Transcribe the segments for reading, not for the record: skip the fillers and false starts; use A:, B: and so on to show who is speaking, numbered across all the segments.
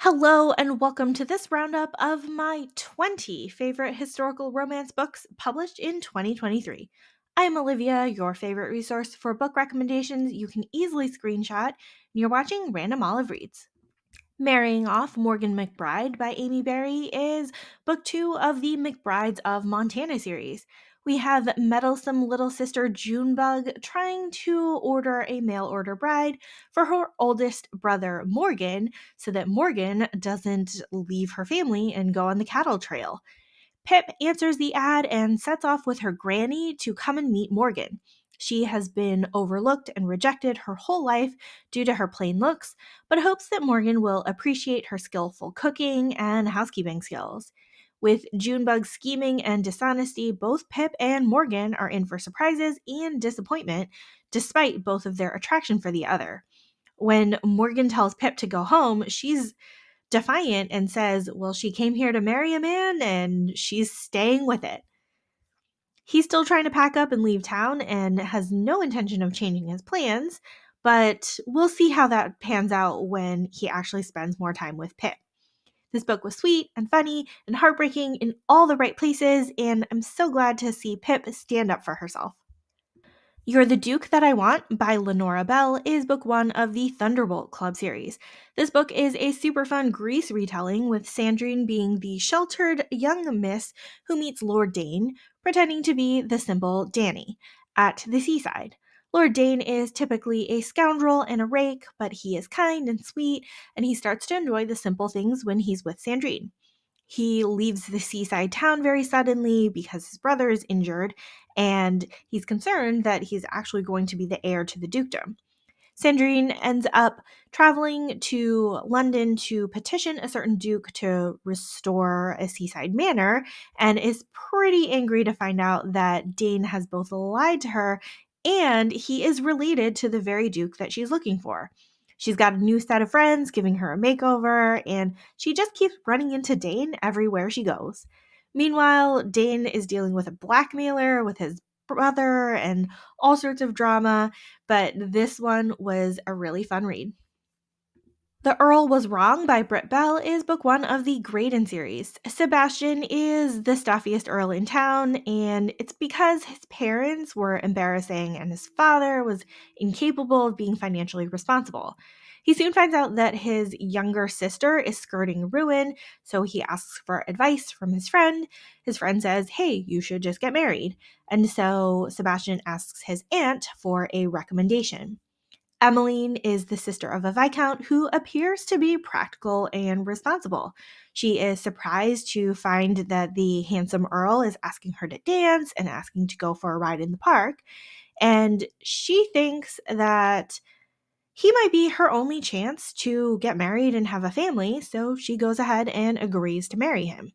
A: Hello, and welcome to this roundup of my 20 favorite historical romance books published in 2023. I'm Olivia, your favorite resource for book recommendations you can easily screenshot, and you're watching Random Olive Reads. Marrying Off Morgan McBride by Amy Berry is book 2 of the McBrides of Montana series. We have meddlesome little sister Junebug trying to order a mail order bride for her oldest brother Morgan so that Morgan doesn't leave her family and go on the cattle trail. Pip answers the ad and sets off with her granny to come and meet Morgan. She has been overlooked and rejected her whole life due to her plain looks, but hopes that Morgan will appreciate her skillful cooking and housekeeping skills. With Junebug's scheming and dishonesty, both Pip and Morgan are in for surprises and disappointment, despite both of their attraction for the other. When Morgan tells Pip to go home, she's defiant and says, well, she came here to marry a man and she's staying with it. He's still trying to pack up and leave town and has no intention of changing his plans, but we'll see how that pans out when he actually spends more time with Pip. This book was sweet and funny and heartbreaking in all the right places, and I'm so glad to see Pip stand up for herself. You're the Duke That I Want by Lenora Bell is book 1 of the Thunderbolt Club series. This book is a super fun Grease retelling, with Sandrine being the sheltered young miss who meets Lord Dane, pretending to be the simple Danny, at the seaside. Lord Dane is typically a scoundrel and a rake, but he is kind and sweet, and he starts to enjoy the simple things when he's with Sandrine. He leaves the seaside town very suddenly because his brother is injured, and he's concerned that he's actually going to be the heir to the dukedom. Sandrine ends up traveling to London to petition a certain duke to restore a seaside manor, and is pretty angry to find out that Dane has both lied to her and he is related to the very duke that she's looking for. She's got a new set of friends giving her a makeover, and she just keeps running into Dane everywhere she goes. Meanwhile, Dane is dealing with a blackmailer with his brother and all sorts of drama, but this one was a really fun read. The Earl Was Wrong by Britt Bell is book 1 of the Graydon series. Sebastian is the stuffiest earl in town, and it's because his parents were embarrassing and his father was incapable of being financially responsible. He soon finds out that his younger sister is skirting ruin, so he asks for advice from his friend. His friend says, hey, you should just get married. And so Sebastian asks his aunt for a recommendation. Emmeline is the sister of a viscount who appears to be practical and responsible. She is surprised to find that the handsome earl is asking her to dance and asking to go for a ride in the park, and she thinks that he might be her only chance to get married and have a family, so she goes ahead and agrees to marry him.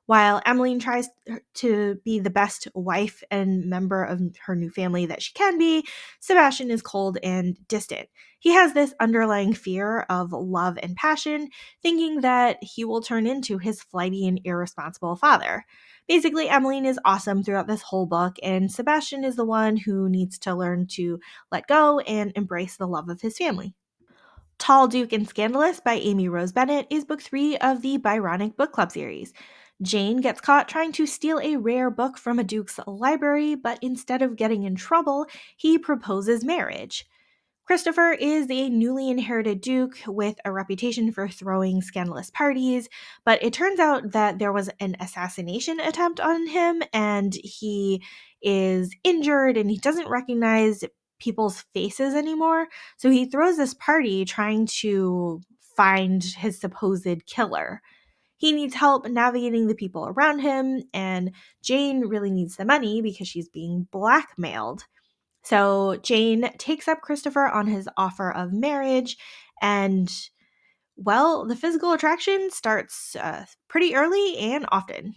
A: While Emmeline tries to be the best wife and member of her new family that she can be, Sebastian is cold and distant. He has this underlying fear of love and passion, thinking that he will turn into his flighty and irresponsible father. Basically, Emmeline is awesome throughout this whole book, and Sebastian is the one who needs to learn to let go and embrace the love of his family. Tall, Duke, and Scandalous by Amy Rose Bennett is book 3 of the Byronic Book Club series. Jane gets caught trying to steal a rare book from a duke's library, but instead of getting in trouble, he proposes marriage. Christopher is a newly inherited duke with a reputation for throwing scandalous parties, but it turns out that there was an assassination attempt on him, and he is injured and he doesn't recognize people's faces anymore. So he throws this party trying to find his supposed killer. He needs help navigating the people around him, and Jane really needs the money because she's being blackmailed. So Jane takes up Christopher on his offer of marriage, and well, the physical attraction starts pretty early and often.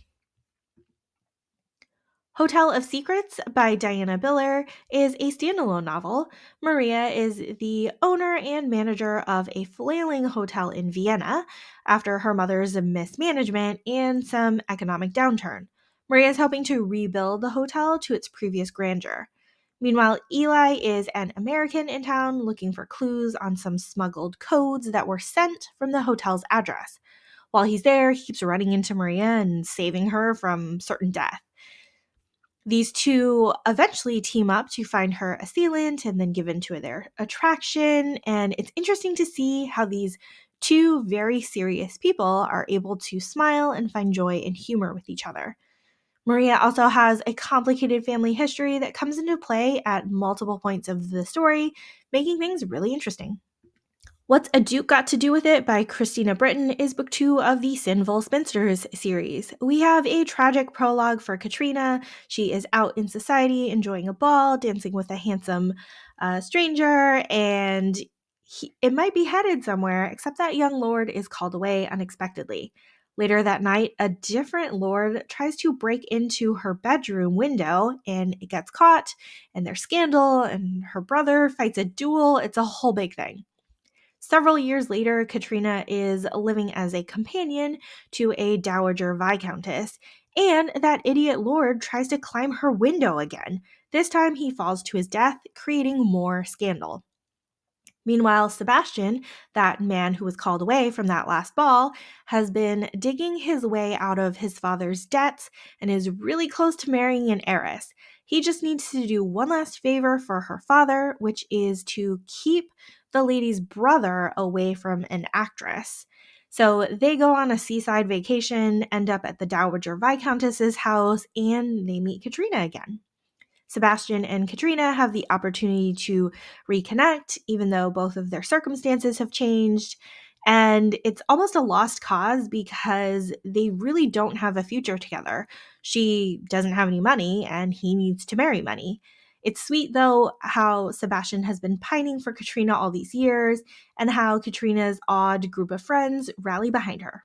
A: Hotel of Secrets by Diana Biller is a standalone novel. Maria is the owner and manager of a flailing hotel in Vienna after her mother's mismanagement and some economic downturn. Maria is helping to rebuild the hotel to its previous grandeur. Meanwhile, Eli is an American in town looking for clues on some smuggled codes that were sent from the hotel's address. While he's there, he keeps running into Maria and saving her from certain death. These two eventually team up to find her assailant and then give in to their attraction. And it's interesting to see how these two very serious people are able to smile and find joy and humor with each other. Maria also has a complicated family history that comes into play at multiple points of the story, making things really interesting. What's a Duke Got to Do with It by Christina Britton is book 2 of the Sinful Spinsters series. We have a tragic prologue for Katrina. She is out in society enjoying a ball, dancing with a handsome stranger, and it might be headed somewhere, except that young lord is called away unexpectedly. Later that night, a different lord tries to break into her bedroom window, and it gets caught, and there's scandal, and her brother fights a duel. It's a whole big thing. Several years later, Katrina is living as a companion to a dowager viscountess, and that idiot lord tries to climb her window again. This time he falls to his death, creating more scandal. Meanwhile, Sebastian, that man who was called away from that last ball, has been digging his way out of his father's debts and is really close to marrying an heiress. He just needs to do one last favor for her father, which is to keep the lady's brother away from an actress. So they go on a seaside vacation, end up at the Dowager Viscountess's house, and they meet Katrina again. Sebastian and Katrina have the opportunity to reconnect, even though both of their circumstances have changed. And it's almost a lost cause because they really don't have a future together. She doesn't have any money, and he needs to marry money. It's sweet, though, how Sebastian has been pining for Katrina all these years, and how Katrina's odd group of friends rally behind her.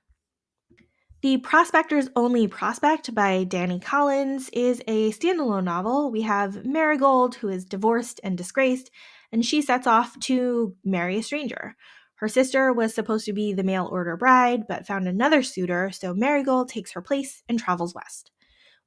A: The Prospector's Only Prospect by Danny Collins is a standalone novel. We have Marigold, who is divorced and disgraced, and she sets off to marry a stranger. Her sister was supposed to be the mail order bride, but found another suitor, so Marigold takes her place and travels west.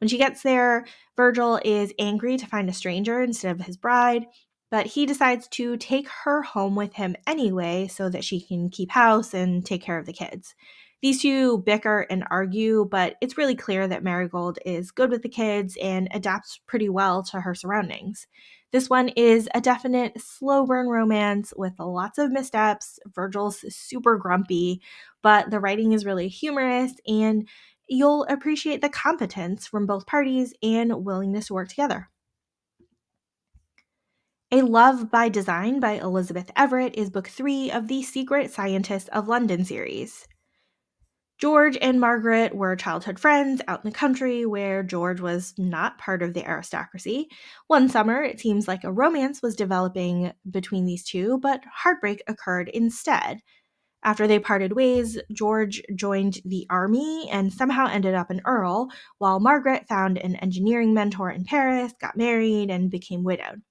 A: When she gets there, Virgil is angry to find a stranger instead of his bride, but he decides to take her home with him anyway so that she can keep house and take care of the kids. These two bicker and argue, but it's really clear that Marigold is good with the kids and adapts pretty well to her surroundings. This one is a definite slow burn romance with lots of missteps. Virgil's super grumpy, but the writing is really humorous, and you'll appreciate the competence from both parties and willingness to work together. A Love by Design by Elizabeth Everett is book 3 of the Secret Scientists of London series. George and Margaret were childhood friends out in the country where George was not part of the aristocracy. One summer, it seems like a romance was developing between these two, but heartbreak occurred instead. After they parted ways, George joined the army and somehow ended up an earl, while Margaret found an engineering mentor in Paris, got married, and became widowed.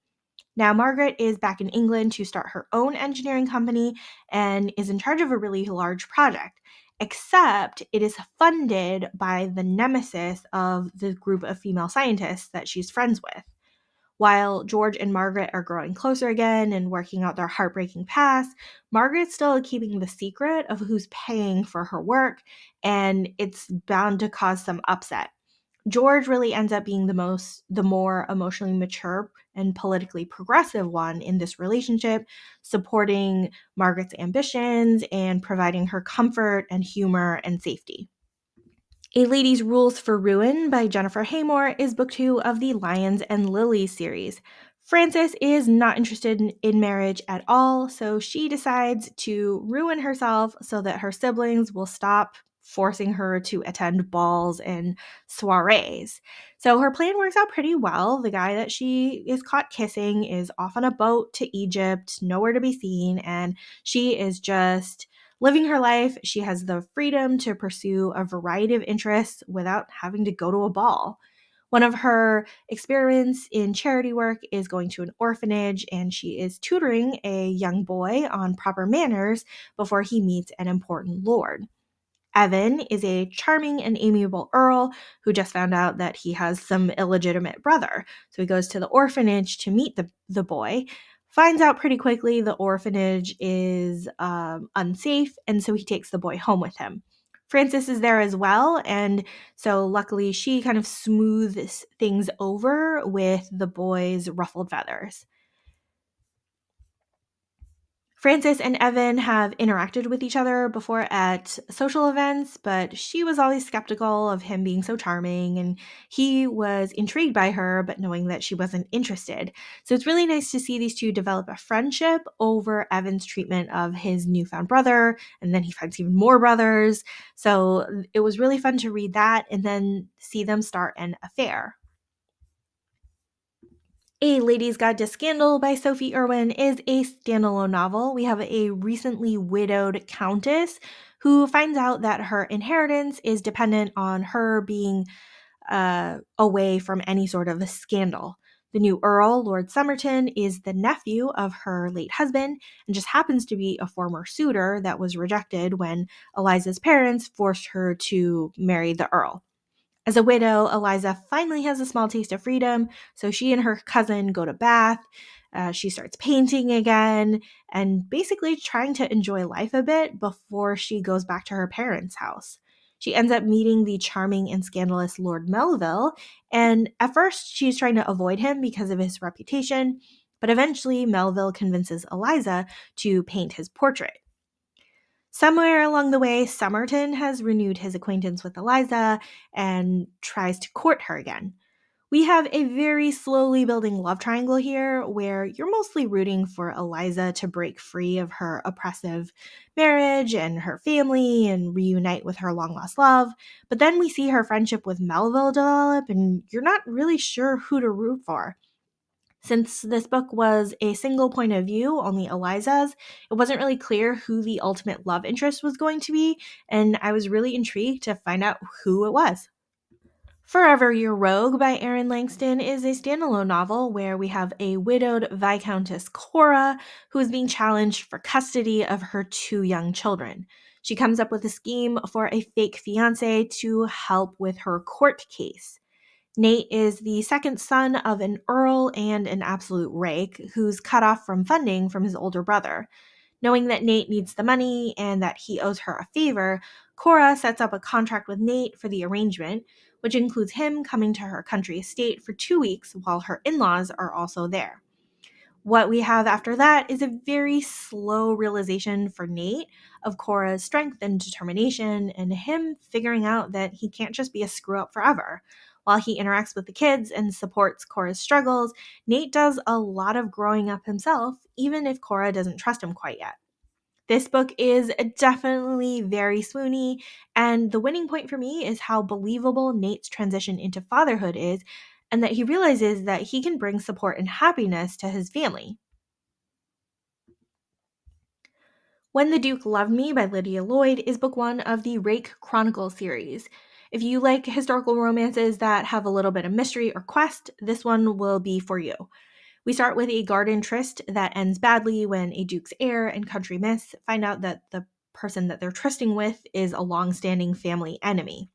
A: Now, Margaret is back in England to start her own engineering company and is in charge of a really large project, except it is funded by the nemesis of the group of female scientists that she's friends with. While George and Margaret are growing closer again and working out their heartbreaking past, Margaret's still keeping the secret of who's paying for her work, and it's bound to cause some upset. George really ends up being the more emotionally mature and politically progressive one in this relationship, supporting Margaret's ambitions and providing her comfort and humor and safety. A Lady's Rules for Ruin by Jennifer Haymore is book 2 of the Lions and Lilies series. Frances is not interested in marriage at all, so she decides to ruin herself so that her siblings will stop forcing her to attend balls and soirees. So her plan works out pretty well. The guy that she is caught kissing is off on a boat to Egypt, nowhere to be seen, and she is just living her life. She has the freedom to pursue a variety of interests without having to go to a ball. One of her experiments in charity work is going to an orphanage, and she is tutoring a young boy on proper manners before he meets an important lord. Evan is a charming and amiable earl who just found out that he has some illegitimate brother. So he goes to the orphanage to meet the boy, finds out pretty quickly the orphanage is unsafe, and so he takes the boy home with him. Frances is there as well, and so luckily she kind of smooths things over with the boy's ruffled feathers. Frances and Evan have interacted with each other before at social events, but she was always skeptical of him being so charming, and he was intrigued by her, but knowing that she wasn't interested. So it's really nice to see these two develop a friendship over Evan's treatment of his newfound brother, and then he finds even more brothers. So it was really fun to read that and then see them start an affair. A Lady's Guide to Scandal by Sophie Irwin is a standalone novel. We have a recently widowed countess who finds out that her inheritance is dependent on her being away from any sort of a scandal. The new Earl, Lord Somerton, is the nephew of her late husband and just happens to be a former suitor that was rejected when Eliza's parents forced her to marry the Earl. As a widow, Eliza finally has a small taste of freedom, so she and her cousin go to Bath. She starts painting again and basically trying to enjoy life a bit before she goes back to her parents' house. She ends up meeting the charming and scandalous Lord Melville, and at first she's trying to avoid him because of his reputation, but eventually Melville convinces Eliza to paint his portrait. Somewhere along the way, Somerton has renewed his acquaintance with Eliza and tries to court her again. We have a very slowly building love triangle here where you're mostly rooting for Eliza to break free of her oppressive marriage and her family and reunite with her long lost love. But then we see her friendship with Melville develop, and you're not really sure who to root for. Since this book was a single point of view, only Eliza's, it wasn't really clear who the ultimate love interest was going to be, and I was really intrigued to find out who it was. Forever Your Rogue by Erin Langston is a standalone novel where we have a widowed Viscountess Cora who is being challenged for custody of her two young children. She comes up with a scheme for a fake fiance to help with her court case. Nate is the second son of an earl and an absolute rake who's cut off from funding from his older brother. Knowing that Nate needs the money and that he owes her a favor, Cora sets up a contract with Nate for the arrangement, which includes him coming to her country estate for 2 weeks while her in laws are also there. What we have after that is a very slow realization for Nate of Cora's strength and determination, and him figuring out that he can't just be a screw up forever. While he interacts with the kids and supports Cora's struggles, Nate does a lot of growing up himself, even if Cora doesn't trust him quite yet. This book is definitely very swoony, and the winning point for me is how believable Nate's transition into fatherhood is, and that he realizes that he can bring support and happiness to his family. When the Duke Loved Me by Lydia Lloyd is book one of the Rake Chronicles series. If you like historical romances that have a little bit of mystery or quest, this one will be for you. We start with a garden tryst that ends badly when a Duke's heir and country miss find out that the person that they're trysting with is a long-standing family enemy.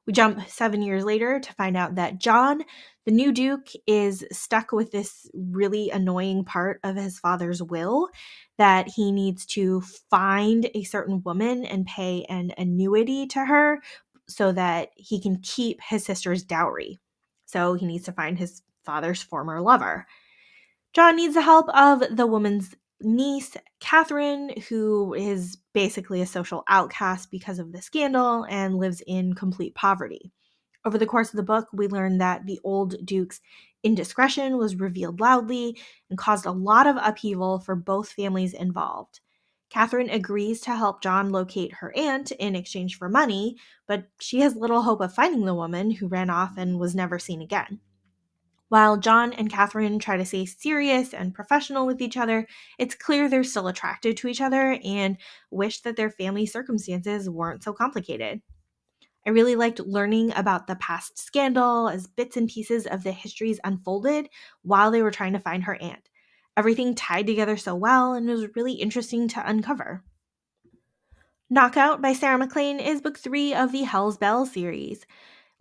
A: We jump 7 years later to find out that John, the new Duke, is stuck with this really annoying part of his father's will that he needs to find a certain woman and pay an annuity to her so that he can keep his sister's dowry. So he needs to find his father's former lover. John needs the help of the woman's niece, Catherine, who is basically a social outcast because of the scandal and lives in complete poverty. Over the course of the book, we learn that the old Duke's indiscretion was revealed loudly and caused a lot of upheaval for both families involved. Catherine agrees to help John locate her aunt in exchange for money, but she has little hope of finding the woman who ran off and was never seen again. While John and Catherine try to stay serious and professional with each other, it's clear they're still attracted to each other and wish that their family circumstances weren't so complicated. I really liked learning about the past scandal as bits and pieces of the histories unfolded while they were trying to find her aunt. Everything tied together so well and was really interesting to uncover. Knockout by Sarah MacLean is book 3 of the Hell's Bell series.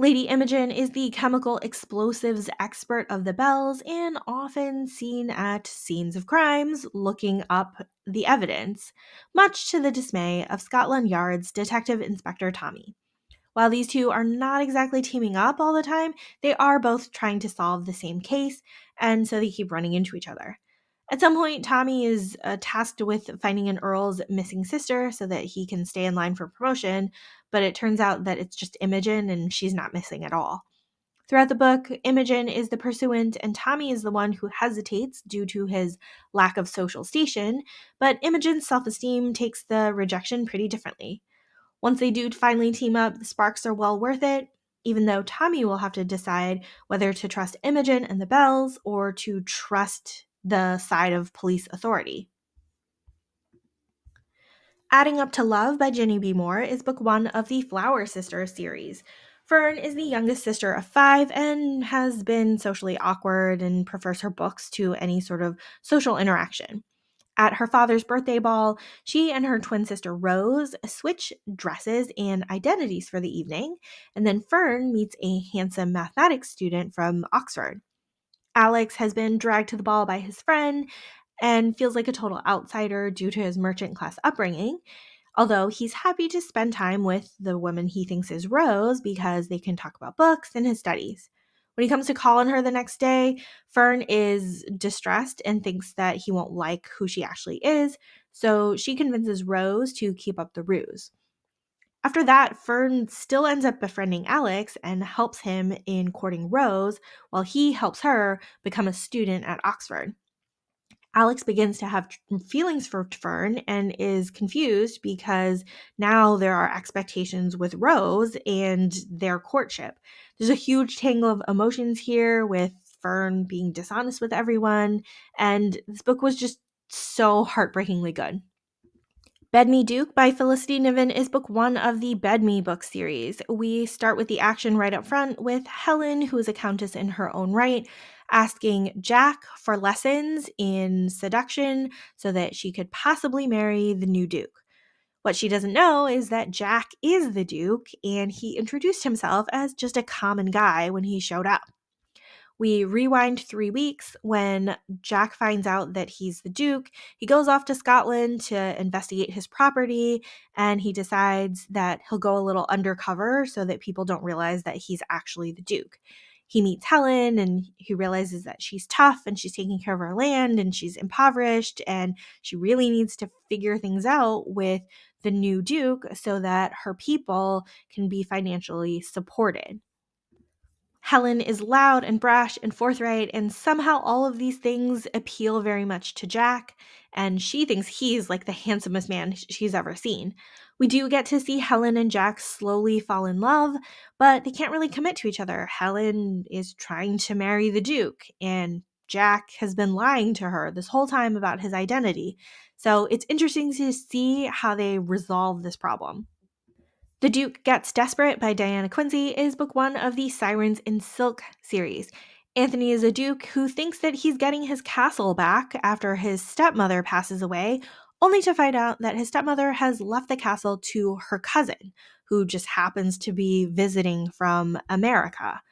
A: Lady Imogen is the chemical explosives expert of the Bells and often seen at scenes of crimes looking up the evidence, much to the dismay of Scotland Yard's Detective Inspector Tommy. While these two are not exactly teaming up all the time, they are both trying to solve the same case, and so they keep running into each other. At some point, Tommy is tasked with finding an Earl's missing sister so that he can stay in line for promotion, but it turns out that it's just Imogen and she's not missing at all. Throughout the book, Imogen is the pursuant and Tommy is the one who hesitates due to his lack of social station, but Imogen's self esteem takes the rejection pretty differently. Once they do finally team up, the sparks are well worth it, even though Tommy will have to decide whether to trust Imogen and the Bells or to trust the side of police authority. Adding Up to Love by Ginny B. Moore is book 1 of the Flower Sisters series. Fern is the youngest sister of 5 and has been socially awkward and prefers her books to any sort of social interaction. At her father's birthday ball, she and her twin sister Rose switch dresses and identities for the evening, and then Fern meets a handsome mathematics student from Oxford. Alex has been dragged to the ball by his friend and feels like a total outsider due to his merchant class upbringing, although he's happy to spend time with the woman he thinks is Rose because they can talk about books and his studies. When he comes to call on her the next day, Fern is distressed and thinks that he won't like who she actually is, so she convinces Rose to keep up the ruse. After that, Fern still ends up befriending Alex and helps him in courting Rose while he helps her become a student at Oxford. Alex begins to have feelings for Fern and is confused because now there are expectations with Rose and their courtship. There's a huge tangle of emotions here with Fern being dishonest with everyone, and this book was just so heartbreakingly good. Bed Me Duke by Felicity Niven is book 1 of the Bed Me book series. We start with the action right up front with Helen, who is a countess in her own right, asking Jack for lessons in seduction so that she could possibly marry the new Duke. What she doesn't know is that Jack is the Duke, and he introduced himself as just a common guy when he showed up. We rewind 3 weeks when Jack finds out that he's the Duke. He goes off to Scotland to investigate his property, and he decides that he'll go a little undercover so that people don't realize that he's actually the Duke. He meets Helen and he realizes that she's tough and she's taking care of her land and she's impoverished and she really needs to figure things out with the new Duke so that her people can be financially supported. Helen is loud and brash and forthright, and somehow all of these things appeal very much to Jack, and she thinks he's like the handsomest man she's ever seen. We do get to see Helen and Jack slowly fall in love, but they can't really commit to each other. Helen is trying to marry the Duke, and Jack has been lying to her this whole time about his identity. So it's interesting to see how they resolve this problem. The Duke Gets Desperate by Diana Quincy is book 1 of the Sirens in Silk series. Anthony is a duke who thinks that he's getting his castle back after his stepmother passes away, only to find out that his stepmother has left the castle to her cousin, who just happens to be visiting from America.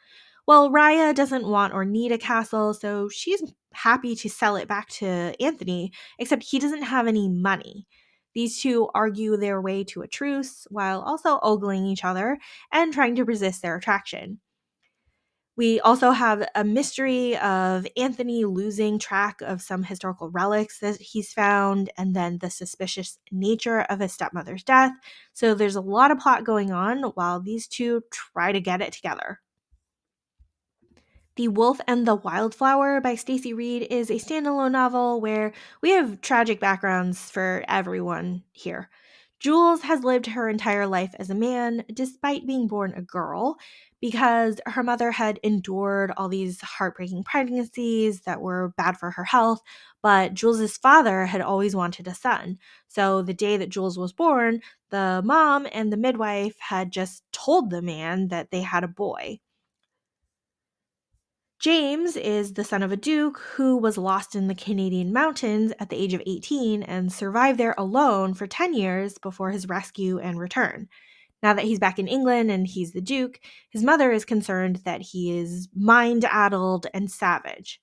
A: Well, Raya doesn't want or need a castle, so she's happy to sell it back to Anthony, except he doesn't have any money. These two argue their way to a truce while also ogling each other and trying to resist their attraction. We also have a mystery of Anthony losing track of some historical relics that he's found, and then the suspicious nature of his stepmother's death. So there's a lot of plot going on while these two try to get it together. The Wolf and the Wildflower by Stacey Reed is a standalone novel where we have tragic backgrounds for everyone here. Jules has lived her entire life as a man despite being born a girl because her mother had endured all these heartbreaking pregnancies that were bad for her health, but Jules's father had always wanted a son. So the day that Jules was born, the mom and the midwife had just told the man that they had a boy. James is the son of a duke who was lost in the Canadian mountains at the age of 18 and survived there alone for 10 years before his rescue and return. Now that he's back in England and he's the duke, his mother is concerned that he is mind-addled and savage.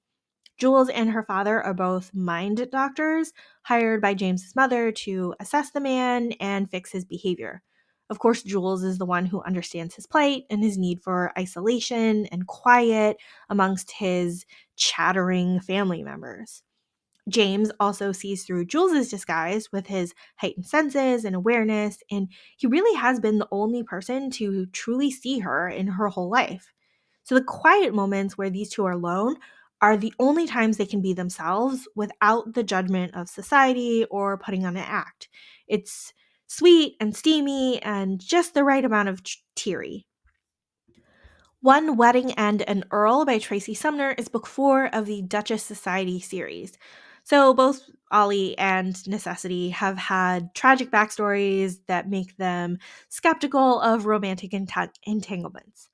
A: Jules and her father are both mind doctors hired by James's mother to assess the man and fix his behavior. Of course, Jules is the one who understands his plight and his need for isolation and quiet amongst his chattering family members. James also sees through Jules's disguise with his heightened senses and awareness, and he really has been the only person to truly see her in her whole life. So the quiet moments where these two are alone are the only times they can be themselves without the judgment of society or putting on an act. It's sweet and steamy and just the right amount of teary. One Wedding and an Earl by Tracy Sumner is book 4 of the Duchess Society series. So both Ollie and Necessity have had tragic backstories that make them skeptical of romantic entanglements.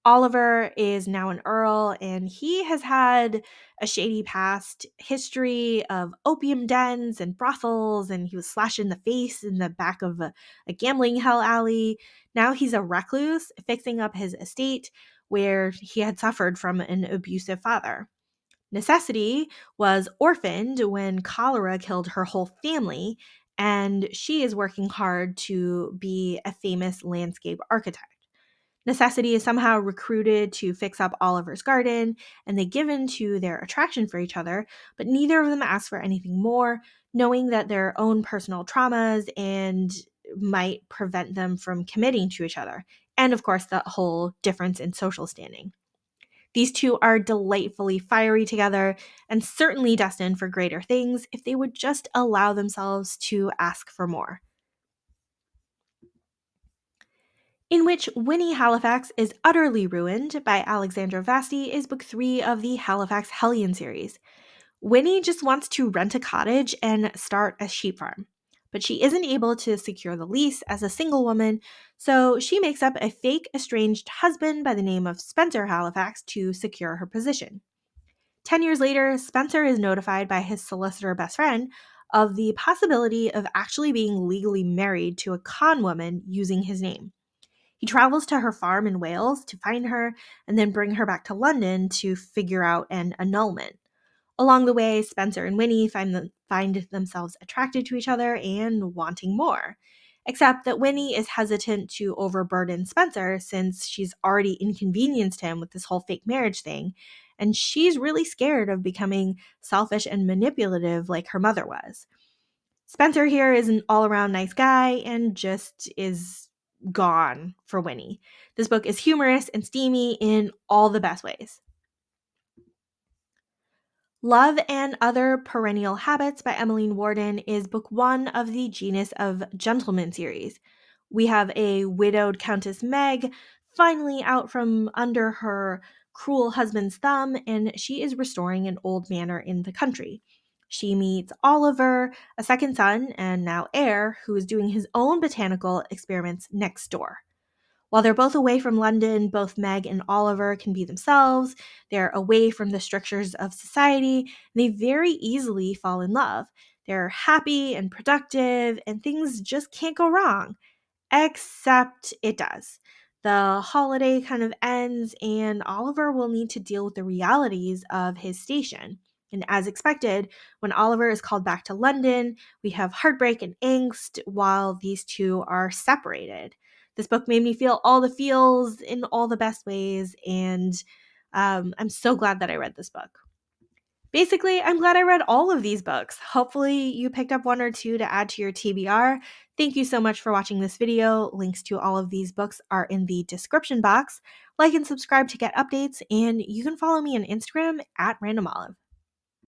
A: Oliver is now an earl, and he has had a shady past history of opium dens and brothels, and he was slashed in the face in the back of a gambling hell alley. Now he's a recluse, fixing up his estate where he had suffered from an abusive father. Necessity was orphaned when cholera killed her whole family, and she is working hard to be a famous landscape architect. Necessity is somehow recruited to fix up Oliver's garden, and they give in to their attraction for each other, but neither of them ask for anything more, knowing that their own personal traumas and might prevent them from committing to each other. And of course, the whole difference in social standing. These two are delightfully fiery together and certainly destined for greater things if they would just allow themselves to ask for more. In which Winnie Halifax is Utterly Ruined by Alexandra Vasti is book 3 of the Halifax Hellion series. Winnie just wants to rent a cottage and start a sheep farm, but she isn't able to secure the lease as a single woman, so she makes up a fake estranged husband by the name of Spencer Halifax to secure her position. 10 years later, Spencer is notified by his solicitor best friend of the possibility of actually being legally married to a con woman using his name. He travels to her farm in Wales to find her and then bring her back to London to figure out an annulment. Along the way, Spencer and Winnie find themselves attracted to each other and wanting more. Except that Winnie is hesitant to overburden Spencer since she's already inconvenienced him with this whole fake marriage thing, and she's really scared of becoming selfish and manipulative like her mother was. Spencer here is an all-around nice guy and just is gone for Winnie. This book is humorous and steamy in all the best ways. Love and Other Perennial Habits by Emmeline Warden is book 1 of the Genus of Gentlemen series. We have a widowed Countess Meg finally out from under her cruel husband's thumb, and she is restoring an old manor in the country. She meets Oliver, a second son and now heir, who is doing his own botanical experiments next door. While they're both away from London, both Meg and Oliver can be themselves. They're away from the strictures of society, and they very easily fall in love. They're happy and productive, and things just can't go wrong. Except it does. The holiday kind of ends, and Oliver will need to deal with the realities of his station. And as expected, when Oliver is called back to London, we have heartbreak and angst while these two are separated. This book made me feel all the feels in all the best ways, and I'm so glad that I read this book. Basically, I'm glad I read all of these books. Hopefully you picked up one or two to add to your TBR. Thank you so much for watching this video. Links to all of these books are in the description box. Like and subscribe to get updates, and you can follow me on Instagram at randomolive.